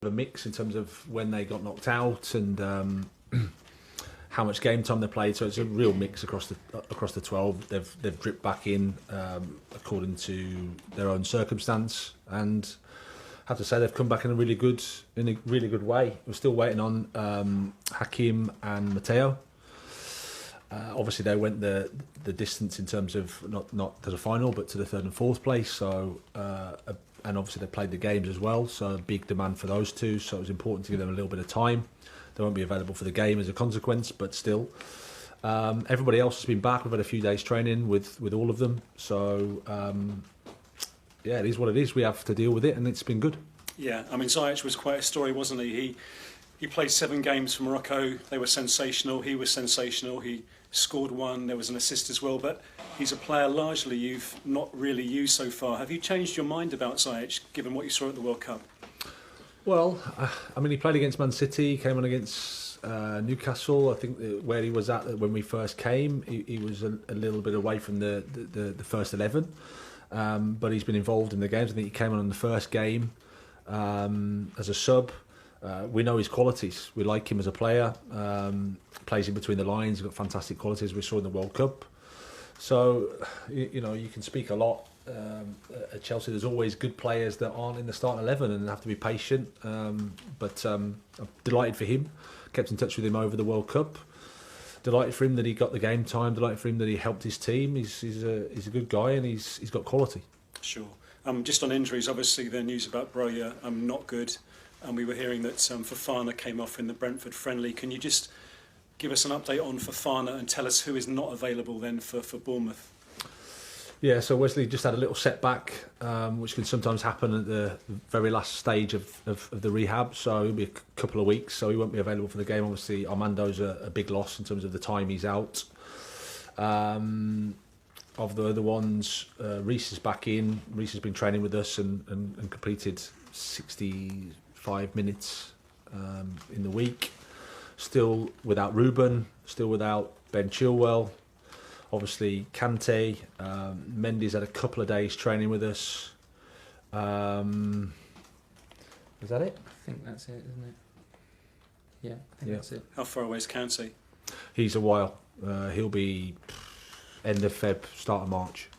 a mix in terms of when they got knocked out and how much game time they played. So it's a real mix across the 12. They've dripped back in according to their own circumstance, and I have to say they've come back in a really good way. We're still waiting on Hakim and Matteo. Obviously, they went the distance in terms of not to the final, but to the third and fourth place. So, and obviously they played the games as well. So, a big demand for those two. So, it was important to give them a little bit of time. They won't be available for the game as a consequence, but still, everybody else has been back. We've had a few days training with all of them. So, yeah, it is what it is. We have to deal with it, and it's been good. Yeah, I mean, Ziyech was quite a story, wasn't he? He played 7 games for Morocco. They were sensational. He was sensational. He scored 1. There was an assist as well. But he's a player largely you've not really used so far. Have you changed your mind about Ziyech, given what you saw at the World Cup? Well, I mean, he played against Man City. He came on against Newcastle. I think where he was at when we first came, he was a little bit away from the first 11. But he's been involved in the games. I think he came on in the first game as a sub. We know his qualities. We like him as a player. Plays in between the lines. He's got fantastic qualities. We saw in the World Cup. So, you know, you can speak a lot at Chelsea. There's always good players that aren't in the starting 11 and have to be patient. But I'm delighted for him. Kept in touch with him over the World Cup. Delighted for him that he got the game time. Delighted for him that he helped his team. He's a good guy and he's got quality. Sure. Just on injuries, obviously the news about Broja not good. And we were hearing that Fofana came off in the Brentford friendly. Can you just give us an update on Fofana and tell us who is not available then for Bournemouth? Yeah, so Wesley just had a little setback, which can sometimes happen at the very last stage of the rehab. So it'll be a couple of weeks, so he won't be available for the game. Obviously, Armando's a big loss in terms of the time he's out. Of the other ones, Reece is back in. Reece has been training with us and completed 65 minutes in the week. Still without Ruben, still without Ben Chilwell. Obviously, Kante, Mendy's had a couple of days training with us. Is that it? I think that's it, isn't it? Yeah, I think that's it. How far away is Kante? He's a while. He'll be end of Feb, start of March.